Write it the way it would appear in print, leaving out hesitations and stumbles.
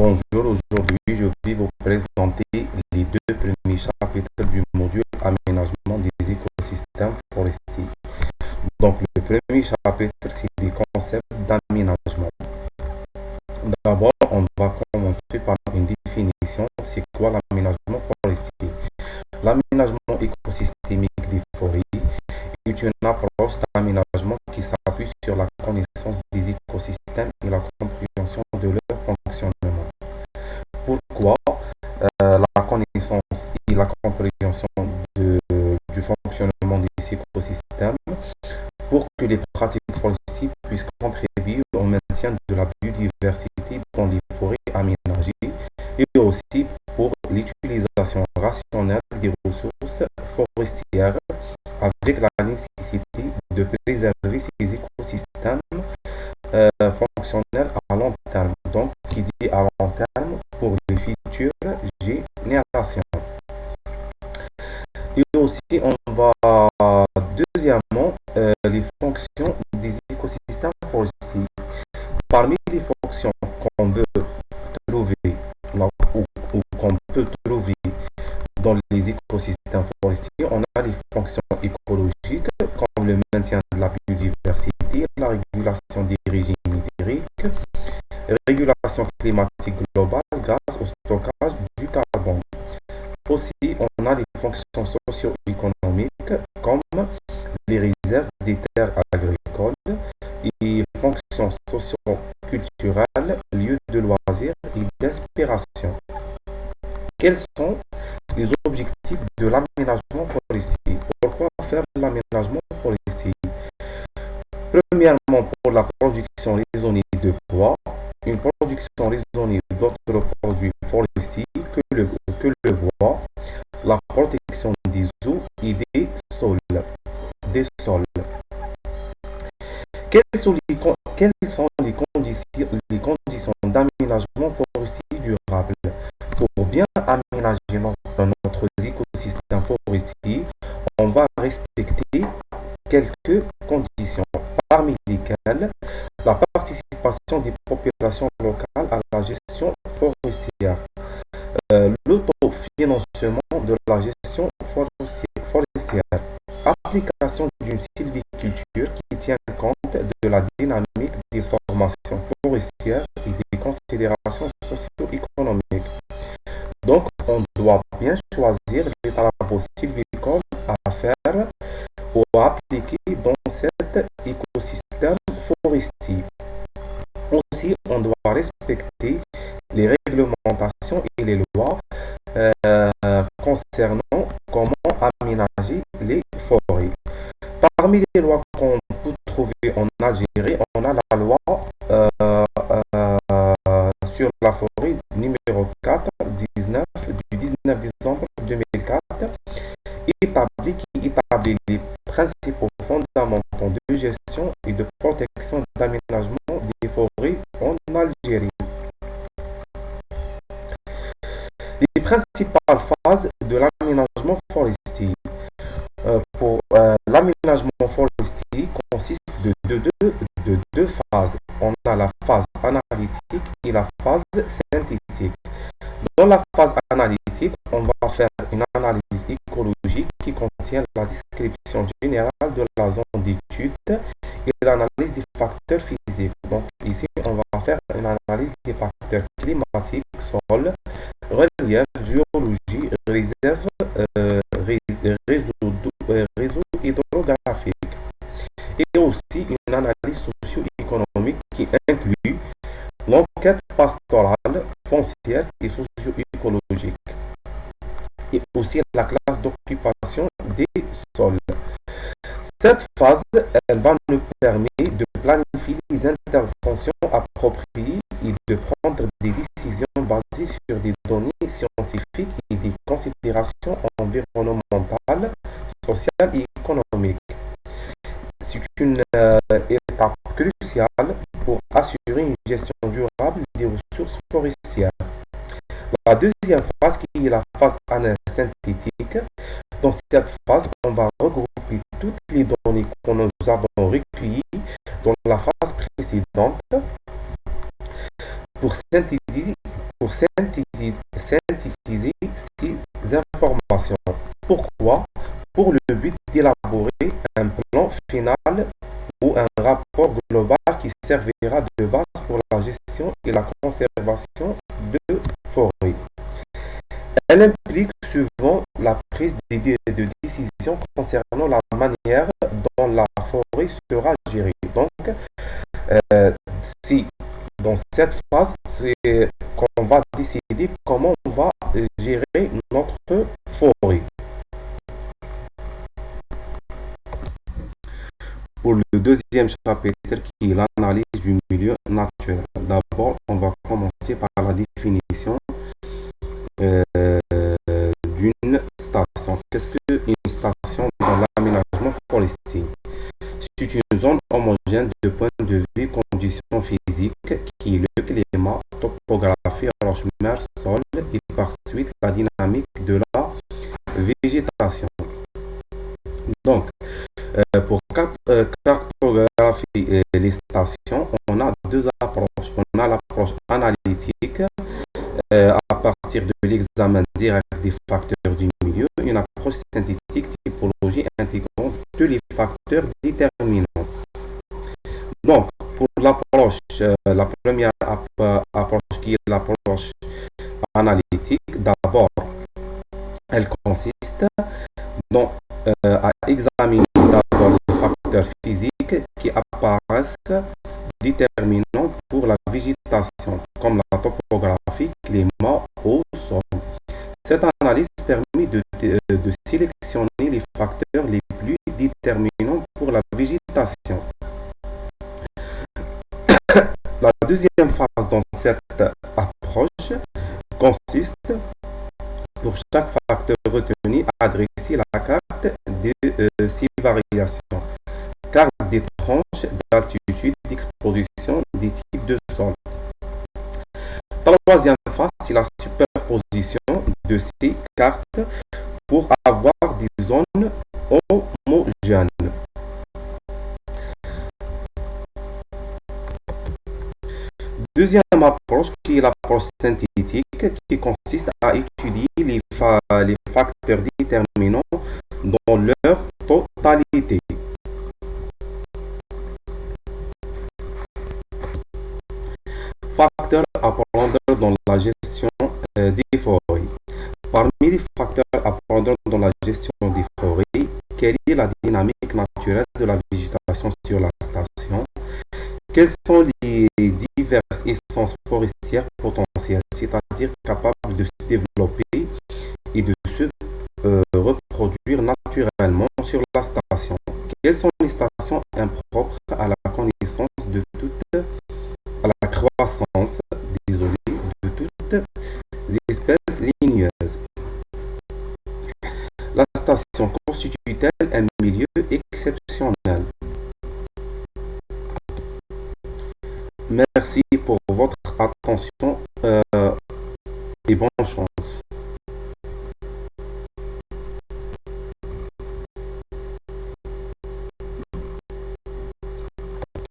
Bonjour, aujourd'hui je vais vous présenter les deux premiers chapitres du module aménagement des écosystèmes forestiers. Donc le premier chapitre, c'est les concepts d'aménagement. D'abord, on va commencer par une définition. C'est quoi l'aménagement forestier? L'aménagement écosystémique des forêts est une approche d'aménagement qui s'appuie sur la connaissance des écosystèmes et la compréhension de leur fonctionnement. Pourquoi la connaissance et la compréhension du fonctionnement des écosystèmes pour que les pratiques forestières puissent contribuer au maintien de la biodiversité dans les forêts aménagées et aussi pour l'utilisation rationnelle des ressources forestières avec la nécessité de préserver ces écosystèmes fonctionnels à long terme. Donc, qui dit à long terme pour les futures générations. Et aussi, on va deuxièmement les fonctions des écosystèmes forestiers. Parmi les fonctions qu'on veut trouver là, ou qu'on peut trouver dans les écosystèmes forestiers, on a les fonctions écologiques comme le maintien de la biodiversité, la régulation des régimes hydriques, régulation climatique globale grâce au stockage du carbone. Aussi, on a les fonctions socio-économiques comme les réserves des terres agricoles et fonctions socio-culturelles, lieux de loisirs et d'inspiration. Quels sont les objectifs de l'aménagement forestier? Pourquoi faire l'aménagement forestier? Premièrement, pour la production raisonnée de bois, une production raisonnée d'autres produits forestiers que le bois, la protection des eaux et des sols. Quelles sont les conditions d'aménagement forestier durable? Pour bien aménager notre écosystème forestier, on va respecter quelques conditions, parmi lesquelles la participation des populations locales à la gestion forestière, l'autofinancement de la gestion forestière, application d'une sylviculture qui tient compte de la dynamique des formations forestières et des considérations socio-économiques. Donc, on doit bien choisir les travaux sylvicoles à faire ou à appliquer dans cet écosystème forestier. Aussi, on doit respecter les réglementations et les lois concernant comment aménager les forêts. Parmi les lois qu'on peut trouver en Algérie, on a la loi euh, sur la forêt numéro 4-19 du 19 décembre 2004 qui établit les principaux fondamentaux de gestion et de protection d'aménagement des forêts en Algérie. Les principales phases de l'aménagement forestier. Pour l'aménagement forestier consiste de deux phases. On a la phase analytique et la phase synthétique. Dans la phase analytique, on va faire une analyse écologique qui contient la description générale de la zone d'étude et l'analyse des facteurs physiques. Donc ici, on va faire une analyse des facteurs climatiques, sol, relief, géologie, réserve, réseau hydrographique et aussi une analyse socio-économique qui inclut l'enquête pastorale, foncière et socio-écologique et aussi la classe d'occupation des sols. Cette phase, elle va nous permettre de planifier les interventions appropriées et de prendre des décisions basées sur des données scientifiques et des considérations environnementales, sociales et économiques. C'est une étape cruciale pour assurer une gestion durable des ressources forestières. La deuxième phase, qui est la phase synthétique, dans cette phase, on va regrouper toutes les données que nous avons recueillies dans la phase précédente pour pour le but d'élaborer un plan final ou un rapport global qui servira de base pour la gestion et la conservation de forêts. Elle implique souvent la prise de décision concernant la manière dont la forêt sera gérée. Donc, euh, si dans cette phase, c'est qu'on va décider comment on va gérer notre forêt. Pour le deuxième chapitre qui est l'analyse du milieu naturel. D'abord, on va commencer par la définition euh, d'une station. Qu'est-ce qu'une station dans l'aménagement forestier? C'est une zone homogène de point de vue conditions physiques qui est le climat, topographie, roche-mer, sol et par suite la dynamique de la végétation. Donc, pour cartographier les stations, on a deux approches. On a l'approche analytique à partir de l'examen direct des facteurs du milieu, une approche synthétique, typologie intégrant tous les facteurs déterminants. Donc, pour l'approche, la première approche qui est l'approche analytique, d'abord, elle consiste dans, à examiner d'abord les facteurs physiques qui apparaissent déterminants pour la végétation, comme la topographie, climat, eau, sol. Cette analyse permet de sélectionner les facteurs les plus déterminants pour la végétation. La deuxième phase dans cette approche consiste, pour chaque facteur retenu, à dresser la carte de ces variations, carte des tranches d'altitude, d'exposition, des types de sol. La troisième phase, c'est la superposition de ces cartes pour avoir des zones homogènes. Deuxième approche qui est l'approche synthétique qui consiste à étudier les facteurs déterminants dans leur totalité. Facteurs à prendre dans la gestion des forêts. Parmi les facteurs à prendre dans la gestion des forêts, quelle est la dynamique naturelle de la végétation sur la station? Quelles sont les diverses essences forestières potentielles, c'est-à-dire capables de se développer et de se reproduire naturellement sur la station? Quelles sont les stations impropres à la connaissance de toute, à la croissance, désolé, de toutes espèces ligneuses? La station constitue-t-elle un milieu exceptionnel? Merci pour votre attention et bonne chance.